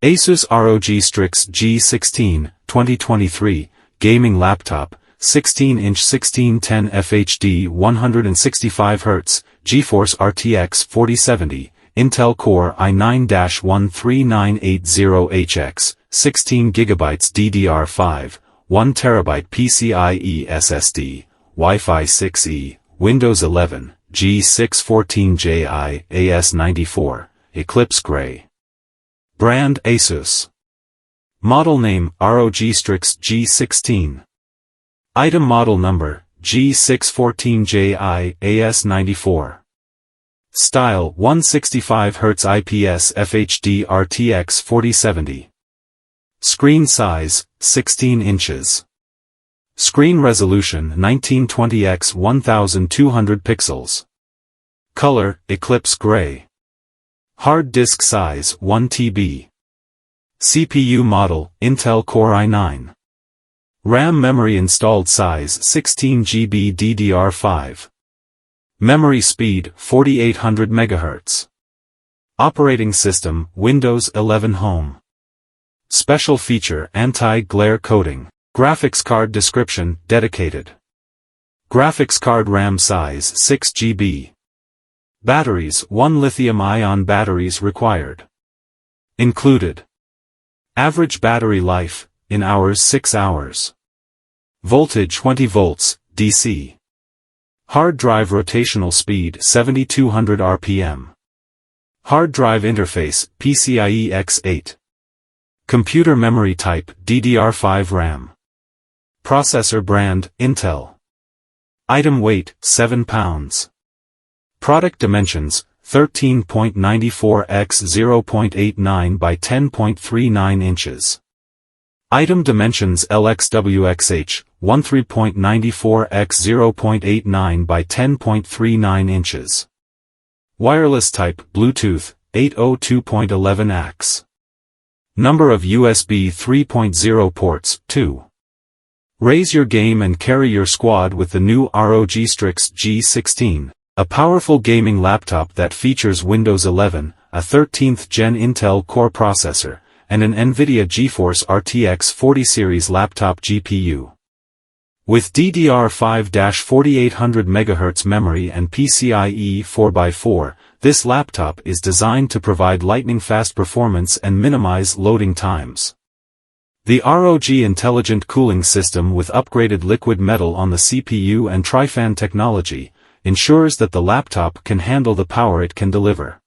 ASUS ROG Strix G16, 2023, gaming laptop, 16-inch 1610 FHD 165Hz, GeForce RTX 4070, Intel Core i9-13980HX, 16GB DDR5, 1TB PCIe SSD, Wi-Fi 6E, Windows 11, G614Ji AS94, Eclipse Gray. Brand ASUS. Model name ROG Strix G16. Item model number G614Ji AS94. Style 165Hz IPS FHD RTX 4070. Screen size 16 inches. Screen resolution 1920x 1200 pixels. Color Eclipse Gray. Hard disk size 1 TB. CPU model Intel Core i9. RAM memory installed size 16 GB DDR5. Memory speed 4800 MHz. Operating system Windows 11 Home. Special feature anti-glare coating. Graphics card description dedicated. Graphics card RAM size 6 GB. Batteries 1 lithium-ion batteries required. Included. Average battery life, in hours 6 hours. Voltage 20 volts, DC. Hard drive rotational speed 7200 RPM. Hard drive interface, PCIe X8. Computer memory type, DDR5 RAM. Processor brand, Intel. Item weight, 7 pounds. Product dimensions, 13.94 x 0.89 by 10.39 inches. Item dimensions LXWXH, 13.94 x 0.89 by 10.39 inches. Wireless type Bluetooth, 802.11 AX. Number of USB 3.0 ports, 2. Raise your game and carry your squad with the new ROG Strix G16. A powerful gaming laptop that features Windows 11, a 13th Gen Intel Core processor, and an NVIDIA GeForce RTX 40 series laptop GPU. With DDR5-4800 MHz memory and PCIe 4x4, this laptop is designed to provide lightning-fast performance and minimize loading times. The ROG Intelligent Cooling System with upgraded liquid metal on the CPU and Tri-Fan technology ensures that the laptop can handle the power it can deliver.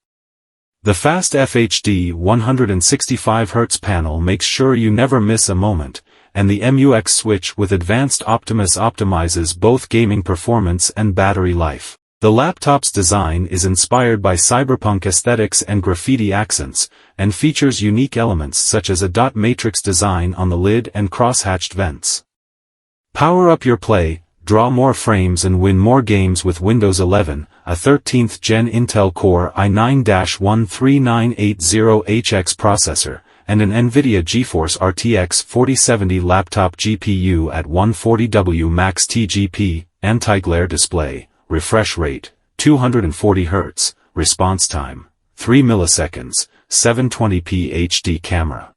The fast FHD 165Hz panel makes sure you never miss a moment, and the MUX switch with advanced Optimus optimizes both gaming performance and battery life. The laptop's design is inspired by cyberpunk aesthetics and graffiti accents, and features unique elements such as a dot matrix design on the lid and cross-hatched vents. Power up your play, draw more frames and win more games with Windows 11, a 13th Gen Intel Core i9-13980HX processor, and an NVIDIA GeForce RTX 4070 laptop GPU at 140W max TGP, anti-glare display, refresh rate, 240 Hz, response time, 3 milliseconds, 720p HD camera.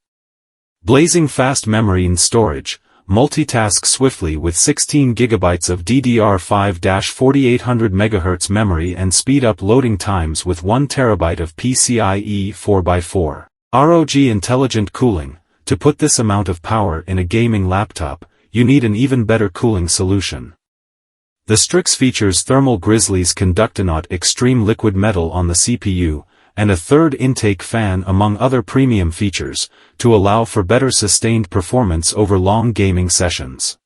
Blazing fast memory and storage, multitask swiftly with 16 GB of DDR5-4800 MHz memory and speed up loading times with 1 TB of PCIe 4x4. ROG Intelligent Cooling. To put this amount of power in a gaming laptop, you need an even better cooling solution. The Strix features Thermal Grizzly's Conductonaut Extreme Liquid Metal on the CPU, and a third intake fan among other premium features, to allow for better sustained performance over long gaming sessions.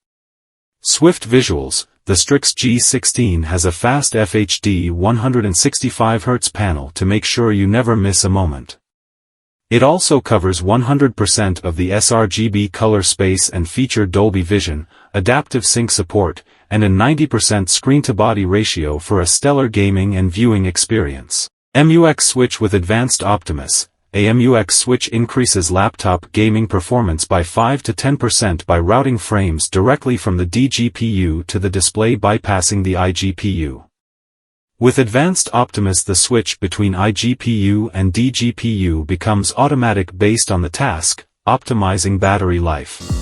Swift visuals. The Strix G16 has a fast FHD 165Hz panel to make sure you never miss a moment. It also covers 100% of the sRGB color space and feature Dolby Vision, adaptive sync support, and a 90% screen-to-body ratio for a stellar gaming and viewing experience. MUX switch with advanced Optimus. A MUX switch increases laptop gaming performance by 5 to 10% by routing frames directly from the DGPU to the display bypassing the iGPU. With Advanced Optimus, the switch between iGPU and DGPU becomes automatic based on the task, optimizing battery life.